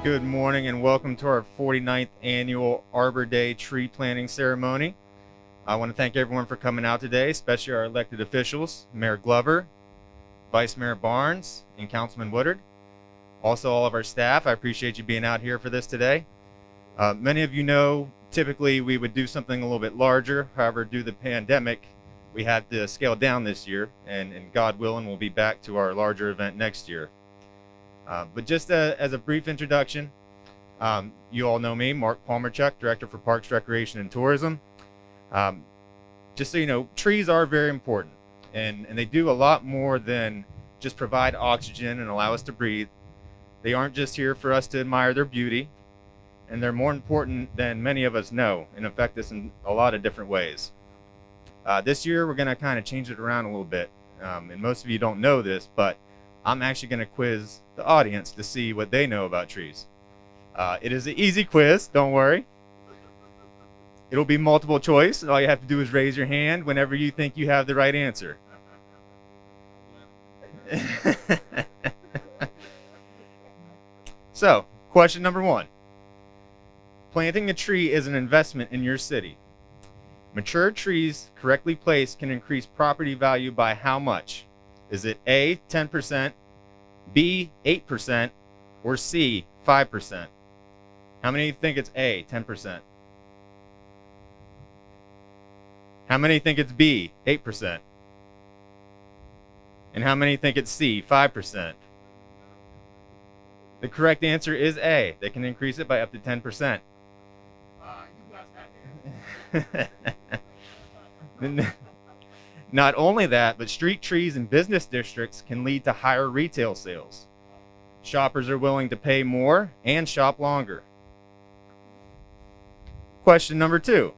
Good morning and welcome to our 49th annual Arbor Day tree planting ceremony. I want to thank everyone for coming out today, especially our elected officials, Mayor Glover, Vice Mayor Barnes, and Councilman Woodard. Also all of our staff, I appreciate you being out here for this today. Many of you know, typically we would do something a little bit larger. However, due to the pandemic, we had to scale down this year, and God willing, we'll be back to our larger event next year. But just as a brief introduction, you all know me, Mark Palmerchuk, Director for Parks, Recreation, and Tourism. Just so you know, trees are very important, and they do a lot more than just provide oxygen and allow us to breathe. They aren't just here for us to admire their beauty, and they're more important than many of us know and affect us in a lot of different ways. This year, we're going to kind of change it around a little bit, and most of you don't know this, but I'm actually going to quiz the audience to see what they know about trees. It is an easy quiz, don't worry. It'll be multiple choice, and all you have to do is raise your hand whenever you think you have the right answer. So, question number 1. Planting a tree is an investment in your city. Mature trees correctly placed can increase property value by how much? Is it A, 10%, B, 8%, or C, 5%? How many think it's A, 10%? How many think it's B, 8%? And how many think it's C, 5%? The correct answer is A. They can increase it by up to 10%. Not only that, but street trees in business districts can lead to higher retail sales. Shoppers are willing to pay more and shop longer. Question number 2.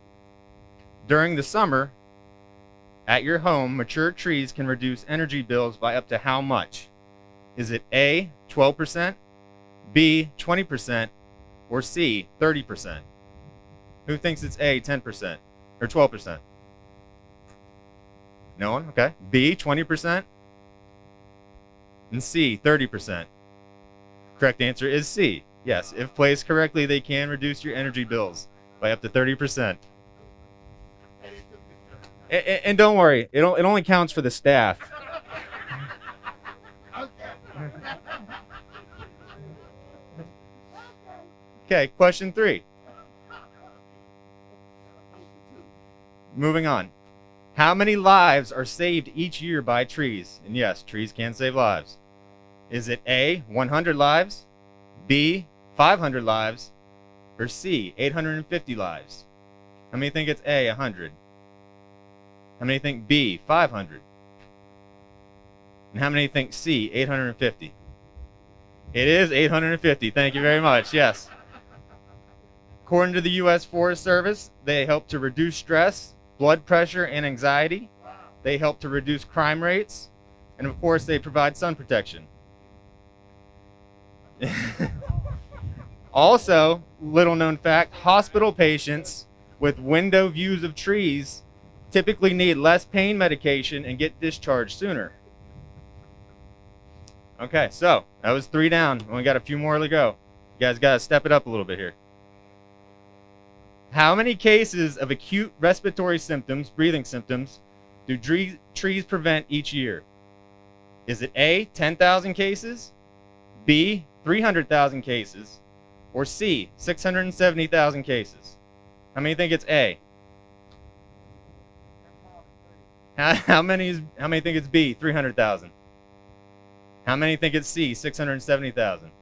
During the summer, at your home, mature trees can reduce energy bills by up to how much? Is it A, 12%, B, 20%, or C, 30%? Who thinks it's A, 10%, or 12%? No one? Okay. B, 20%. And C, 30%. Correct answer is C. Yes, if placed correctly, they can reduce your energy bills by up to 30%. And don't worry, it only counts for the staff. Okay, question 3. Moving on. How many lives are saved each year by trees? And yes, trees can save lives. Is it A, 100 lives, B, 500 lives, or C, 850 lives? How many think it's A, 100? How many think B, 500? And how many think C, 850? It is 850. Thank you very much. Yes. According to the U.S. Forest Service, they help to reduce stress, blood pressure, and anxiety. They help to reduce crime rates. And of course, they provide sun protection. Also, little known fact, hospital patients with window views of trees typically need less pain medication and get discharged sooner. Okay, so that was 3 down. Only got a few more to go. You guys got to step it up a little bit here. How many cases of acute respiratory symptoms, breathing symptoms, do trees prevent each year? Is it A, 10,000 cases, B, 300,000 cases, or C, 670,000 cases? How many think it's A? How many think it's B, 300,000? How many think it's C, 670,000?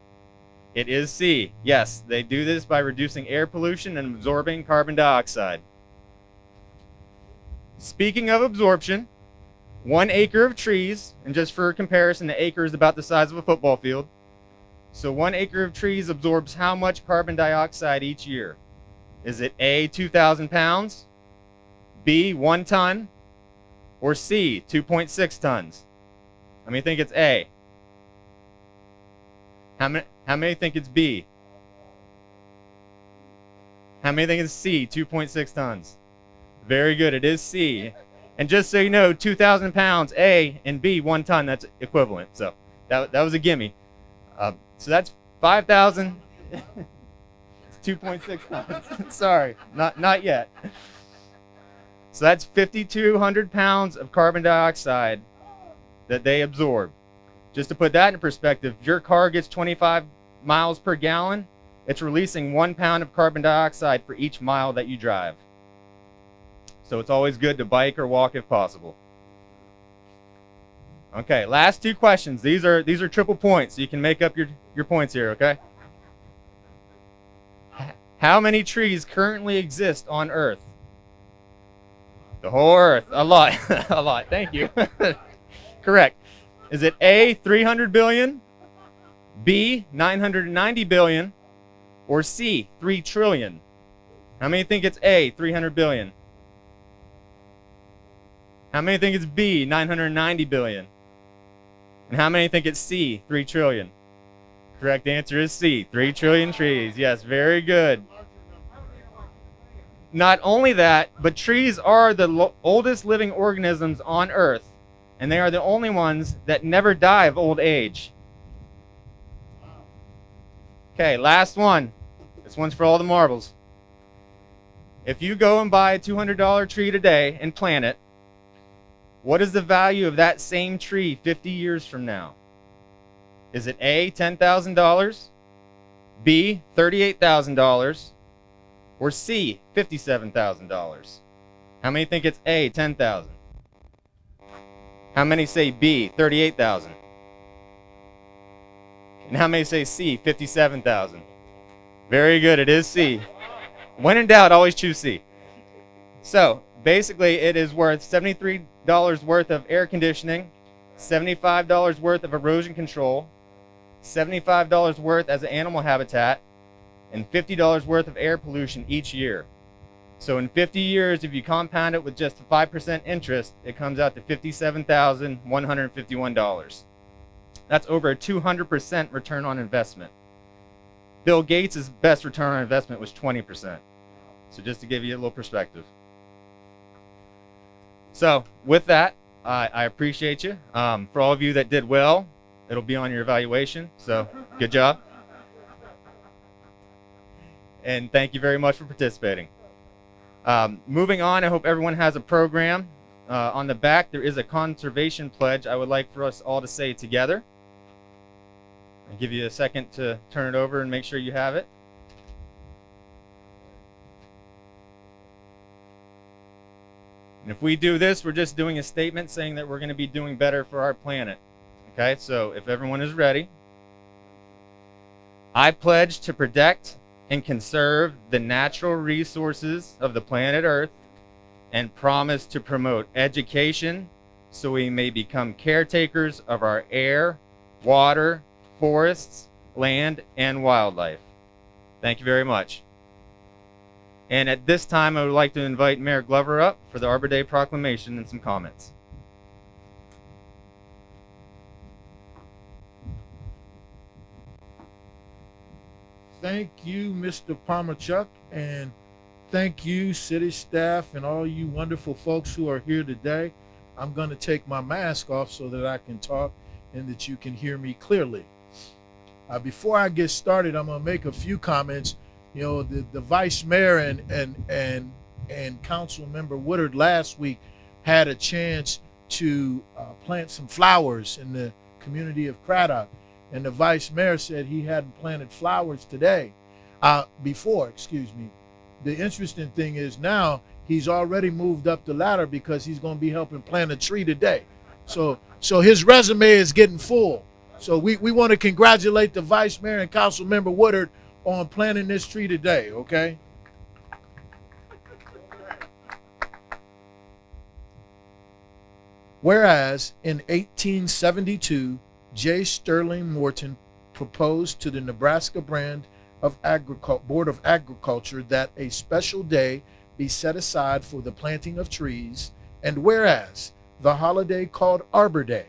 It is C. Yes, they do this by reducing air pollution and absorbing carbon dioxide. Speaking of absorption, 1 acre of trees, and just for comparison, the acre is about the size of a football field. So 1 acre of trees absorbs how much carbon dioxide each year? Is it A, 2,000 pounds, B, 1 ton, or C, 2.6 tons? How many think it's A? How many think it's B? How many think it's C, 2.6 tons? Very good, it is C. And just so you know, 2,000 pounds, A, and B, 1 ton, that's equivalent. So that was a gimme. So that's 5,000. It's 2.6 tons. Sorry, not yet. So that's 5,200 pounds of carbon dioxide that they absorb. Just to put that in perspective, if your car gets 25 miles per gallon, it's releasing 1 pound of carbon dioxide for each mile that you drive. So it's always good to bike or walk if possible. Okay, last two questions. These are triple points, so you can make up your points here, okay? How many trees currently exist on Earth? The whole Earth. A lot. A lot. Thank you. Correct. Is it A, 300 billion, B, 990 billion, or C, 3 trillion? How many think it's A, 300 billion? How many think it's B, 990 billion? And how many think it's C, 3 trillion? Correct answer is C, 3 trillion trees. Yes, very good. Not only that, but trees are the oldest living organisms on Earth, and they are the only ones that never die of old age. Okay, last one. This one's for all the marbles. If you go and buy a $200 tree today and plant it, what is the value of that same tree 50 years from now? Is it A, $10,000, B, $38,000, or C, $57,000? How many think it's A, 10,000? How many say B, 38,000? And how many say C, 57,000? Very good, it is C. When in doubt, always choose C. So, basically, it is worth $73 worth of air conditioning, $75 worth of erosion control, $75 worth as an animal habitat, and $50 worth of air pollution each year. So in 50 years, if you compound it with just 5% interest, it comes out to $57,151. That's over a 200% return on investment. Bill Gates' best return on investment was 20%. So just to give you a little perspective. So with that, I appreciate you. For all of you that did well, it'll be on your evaluation. So good job. And thank you very much for participating. Moving on, I hope everyone has a program. On the back, there is a conservation pledge I would like for us all to say together. I'll give you a second to turn it over and make sure you have it. And if we do this, we're just doing a statement saying that we're going to be doing better for our planet. Okay, so if everyone is ready. I pledge to protect and conserve the natural resources of the planet Earth and promise to promote education so we may become caretakers of our air, water, forests, land, and wildlife. Thank you very much. And at this time, I would like to invite Mayor Glover up for the Arbor Day proclamation and some comments. Thank you, Mr. Palmerchuk, and thank you, city staff, and all you wonderful folks who are here today. I'm going to take my mask off so that I can talk and that you can hear me clearly. Before I get started, I'm going to make a few comments. You know, the vice mayor and council member Woodard last week had a chance to plant some flowers in the community of Craddock. And the vice mayor said he hadn't planted flowers before. The interesting thing is now he's already moved up the ladder because he's going to be helping plant a tree today. So his resume is getting full. So we want to congratulate the vice mayor and council member Woodard on planting this tree today, okay? Whereas in 1872, J. Sterling Morton proposed to the Nebraska Board of Agriculture that a special day be set aside for the planting of trees, and whereas the holiday called Arbor Day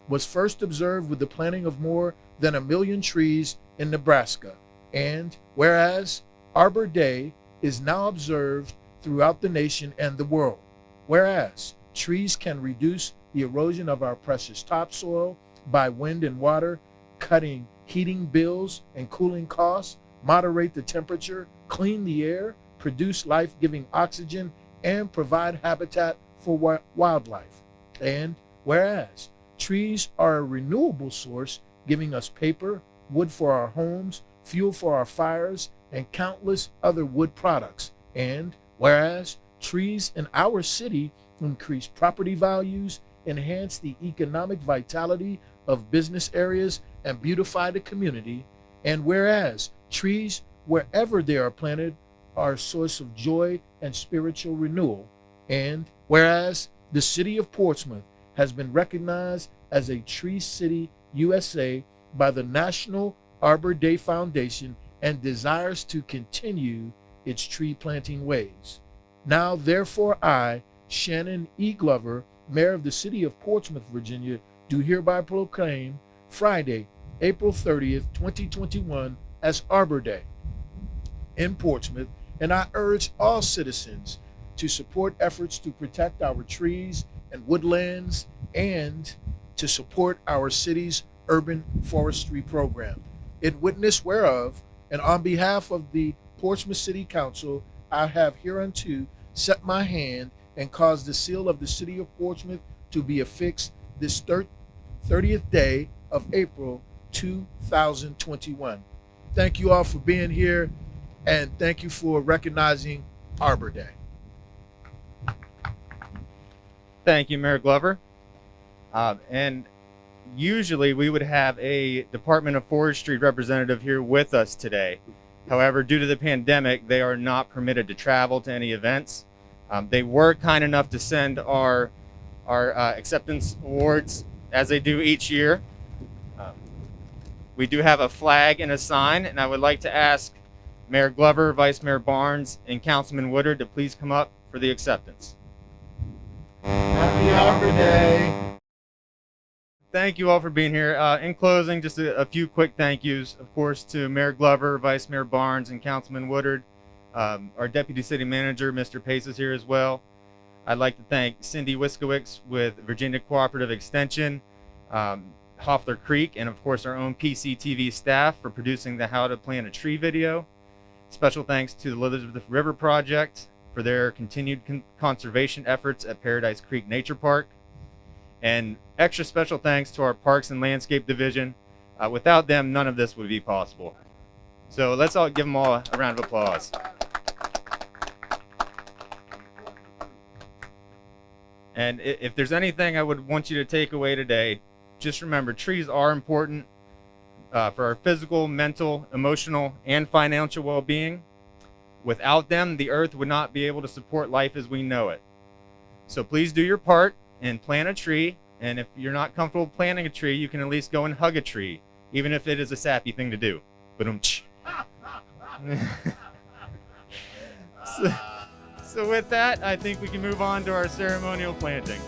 was first observed with the planting of more than 1 million trees in Nebraska, and whereas Arbor Day is now observed throughout the nation and the world, whereas trees can reduce the erosion of our precious topsoil by wind and water, cutting heating bills and cooling costs moderate the temperature, clean the air, produce life-giving oxygen, and provide habitat for wildlife. And whereas trees are a renewable source, giving us paper, wood for our homes, fuel for our fires, and countless other wood products. And whereas trees in our city increase property values, enhance the economic vitality of business areas, and beautify the community. And whereas trees, wherever they are planted, are a source of joy and spiritual renewal. And whereas the city of Portsmouth has been recognized as a Tree City USA by the National Arbor Day Foundation and desires to continue its tree planting ways. Now, therefore, I, Shannon E. Glover, Mayor of the City of Portsmouth, Virginia, do hereby proclaim Friday, April 30th, 2021 as Arbor Day in Portsmouth, and I urge all citizens to support efforts to protect our trees and woodlands and to support our city's urban forestry program. In witness whereof, and on behalf of the Portsmouth City Council, I have hereunto set my hand and caused the seal of the City of Portsmouth to be affixed this 30th day of April 2021. Thank you all for being here, and thank you for recognizing Arbor Day. Thank you, Mayor Glover. And usually we would have a Department of Forestry representative here with us today. However, due to the pandemic, they are not permitted to travel to any events. They were kind enough to send our acceptance awards as they do each year. We do have a flag and a sign, and I would like to ask Mayor Glover, Vice Mayor Barnes, and Councilman Woodard to please come up for the acceptance. Happy Arbor Day. Thank you all for being here. In closing, just a few quick thank yous, of course, to Mayor Glover, Vice Mayor Barnes, and Councilman Woodard. Our Deputy City Manager, Mr. Pace, is here as well. I'd like to thank Cindy Wiskowicz with Virginia Cooperative Extension, Hoffler Creek, and of course our own PCTV staff for producing the How to Plant a Tree video. Special thanks to the Elizabeth River Project for their continued conservation efforts at Paradise Creek Nature Park. And extra special thanks to our Parks and Landscape Division. Without them, none of this would be possible. So let's all give them all a round of applause. And if there's anything I would want you to take away today, just remember, trees are important for our physical, mental, emotional, and financial well-being. Without them, the earth would not be able to support life as we know it. So please do your part and plant a tree. And if you're not comfortable planting a tree, you can at least go and hug a tree, even if it is a sappy thing to do. So with that, I think we can move on to our ceremonial planting.